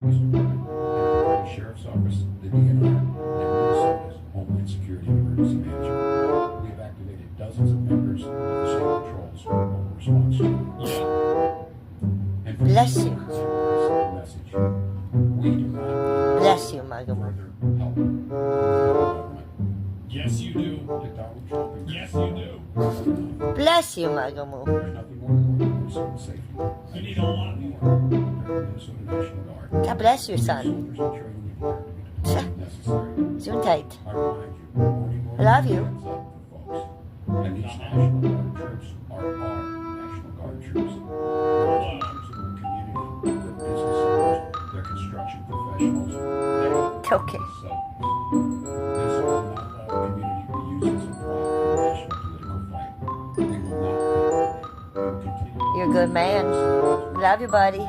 Police Department, Henry County Sheriff's Office, the DNR, and Minnesota's Homeland Security Emergency Management. We have activated dozens of members of the State Patrol's mobile response team. And for Bless this you. simple message, we do not need Bless you, Mugam. further help from the government. Yes, you do. That Donald Trump and Yes, you do. Bless you, Mugamu. There's nothing more than personal safety. You need a lot more. The Minnesota National Guard. God bless you, son. Soldiers and training required to be deployed if necessary. Gesundheit. I remind you, morning I love you. heads up for folks. And these National Guard troops are our National Guard troops. They're members of the community, they're business owners, they're construction professionals, they're Okay. subs. This will not allow the community to use as a prop in the national political fight. They will not be. We will continue. You're a good man. Love you, buddy.